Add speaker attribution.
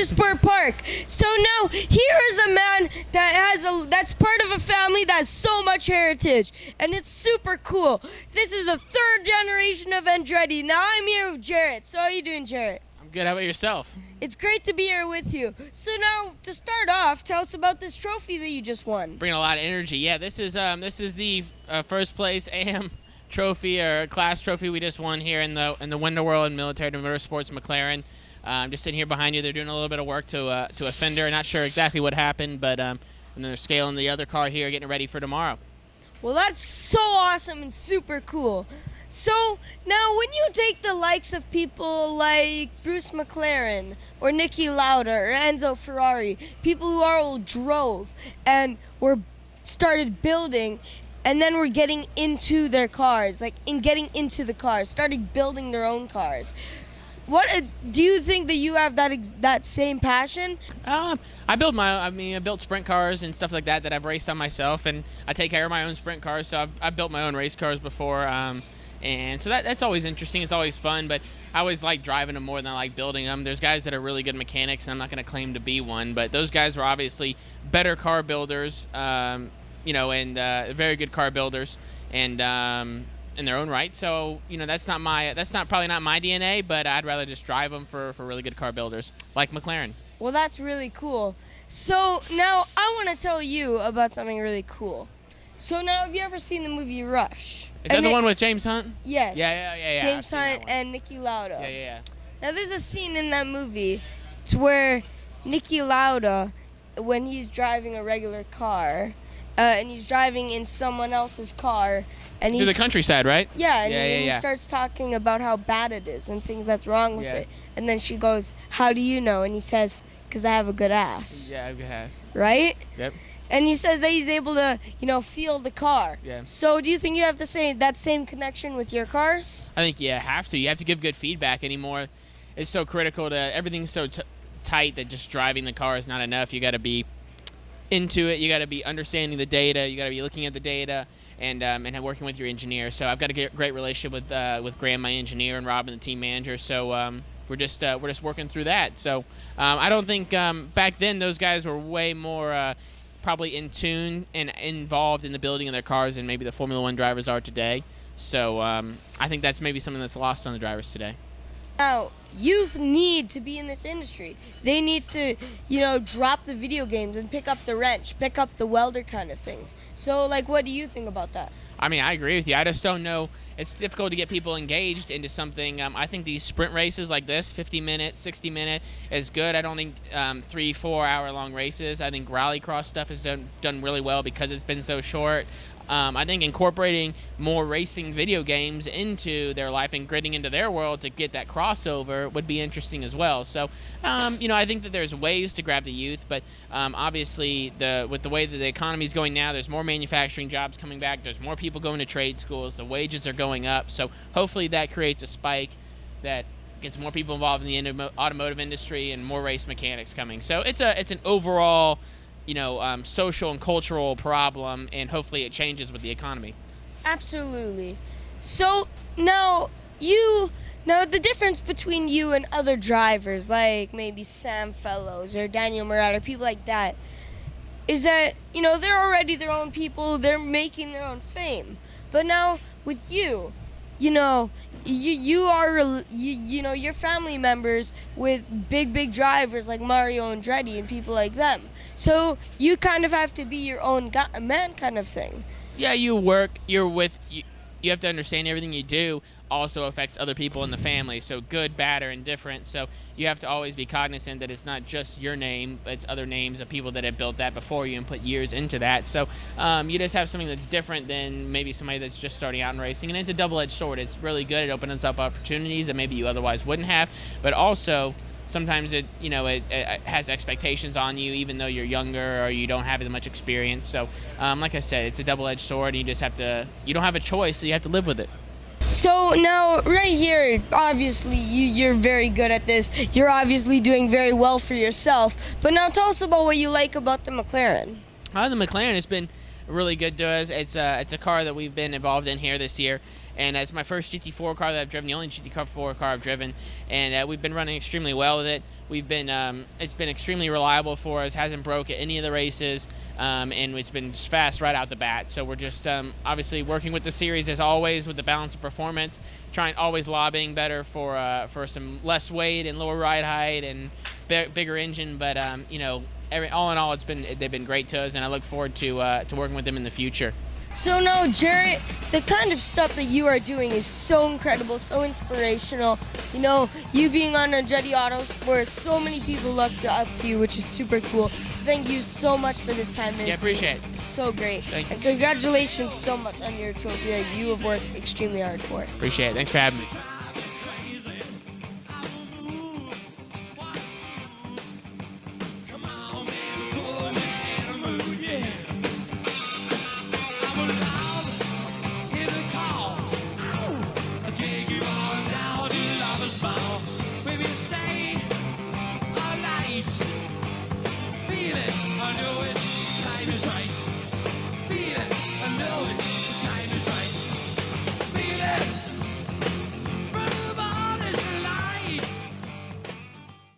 Speaker 1: Motorsport Park. So now here is a man that's part of a family that has so much heritage, and it's super cool. This is the third generation of Andretti. Now I'm here with Jarett. So how are you doing, Jarett?
Speaker 2: I'm good. How about yourself?
Speaker 1: It's great to be here with you. So now, to start off, tell us about this trophy that you just won.
Speaker 2: Bringing a lot of energy. Yeah, this is the first place AM trophy or class trophy we just won here in the Winter World and Military Motorsports McLaren. I'm just sitting here behind you. They're doing a little bit of work to a fender. Not sure exactly what happened, but and they're scaling the other car here, getting it ready for tomorrow.
Speaker 1: Well, that's so awesome and super cool. So now when you take the likes of people like Bruce McLaren or Niki Lauda or Enzo Ferrari, people who all drove and were started building, and then were getting into their cars, started building their own cars. What do you think that you have that same passion?
Speaker 2: I built sprint cars and stuff like that I've raced on myself, and I take care of my own sprint cars. So I've built my own race cars before, and so that's always interesting. It's always fun, but I always like driving them more than I like building them. There's guys that are really good mechanics, and I'm not going to claim to be one, but those guys were obviously better car builders, and very good car builders, and in their own right. So that's probably not my DNA, but I'd rather just drive them for really good car builders like McLaren.
Speaker 1: Well, that's really cool. So now I want to tell you about something really cool. So now, have you ever seen the movie Rush?
Speaker 2: Is that the one with James Hunt?
Speaker 1: Yes.
Speaker 2: Yeah.
Speaker 1: James Hunt and Niki Lauda.
Speaker 2: Yeah.
Speaker 1: Now there's a scene in that movie to where Niki Lauda, when he's driving a regular car, and he's driving in someone else's car, and he's
Speaker 2: through the countryside, right?
Speaker 1: Yeah, and he starts talking about how bad it is and things that's wrong with it. And then she goes, "How do you know?" And he says, "'Cause I have a good ass."
Speaker 2: Yeah, I have a good ass.
Speaker 1: Right?
Speaker 2: Yep.
Speaker 1: And he says that he's able to, feel the car.
Speaker 2: Yeah.
Speaker 1: So do you think you have that same connection with your cars?
Speaker 2: I think you have to. You have to give good feedback anymore. It's so critical to everything's so tight that just driving the car is not enough. You got to be into it. You got to be understanding the data. You got to be looking at the data and working with your engineer. So I've got a great relationship with Graham, my engineer, and Robin, the team manager. So we're just working through that. So I don't think back then those guys were way more probably in tune and involved in the building of their cars than maybe the Formula One drivers are today. So I think that's maybe something that's lost on the drivers today.
Speaker 1: Now, youth need to be in this industry. They need to, drop the video games and pick up the wrench, pick up the welder kind of thing. So, what do you think about that?
Speaker 2: I mean, I agree with you. I just don't know. It's difficult to get people engaged into something. I think these sprint races like this, 50-minute, 60-minute, is good. I don't think 3-4 hour long races. I think rallycross stuff has done really well because it's been so short. I think incorporating more racing video games into their life and gritting into their world to get that crossover would be interesting as well. So, I think that there's ways to grab the youth, but obviously with the way that the economy is going now, there's more manufacturing jobs coming back. There's more people going to trade schools. The wages are going up. So hopefully that creates a spike that gets more people involved in the automotive industry and more race mechanics coming. So it's an overall social and cultural problem, and hopefully it changes with the economy.
Speaker 1: Absolutely. So now the difference between you and other drivers, like maybe Sam Fellows or Daniel Murat or people like that, is that they're already their own people. They're making their own fame. But now with you, you are your family members with big drivers like Mario Andretti and people like them. So you kind of have to be your own man kind of thing.
Speaker 2: Yeah, you have to understand everything you do also affects other people in the family, so good, bad, or indifferent. So you have to always be cognizant that it's not just your name, it's other names of people that have built that before you and put years into that. So you just have something that's different than maybe somebody that's just starting out in racing, and it's a double-edged sword. It's really good. It opens up opportunities that maybe you otherwise wouldn't have, but also sometimes it has expectations on you even though you're younger or you don't have as much experience. So like I said, it's a double-edged sword, and you don't have a choice, so you have to live with it.
Speaker 1: So now, right here, obviously, you're very good at this. You're obviously doing very well for yourself. But now tell us about what you like about the McLaren.
Speaker 2: The McLaren has been really good to us. It's a car that we've been involved in here this year, and it's my first GT4 car that I've driven, the only GT4 car I've driven, and we've been running extremely well with it. We've been it's been extremely reliable for us, hasn't broke at any of the races, and it's been just fast right out the bat. So we're just obviously working with the series as always with the balance of performance, trying always lobbying better for some less weight and lower ride height and bigger engine, but you know, all in all, they've been great to us, and I look forward to working with them in the future.
Speaker 1: So now, Jarett, the kind of stuff that you are doing is so incredible, so inspirational. You know, you being on Andretti Autosport, so many look up to you, which is super cool. So thank you so much for this time.
Speaker 2: Yeah, appreciate it.
Speaker 1: It's so great.
Speaker 2: Thank you.
Speaker 1: And congratulations so much on your trophy that you have worked extremely hard for.
Speaker 2: Appreciate it. Thanks for having me.
Speaker 3: Stay all night, feel it, I know it.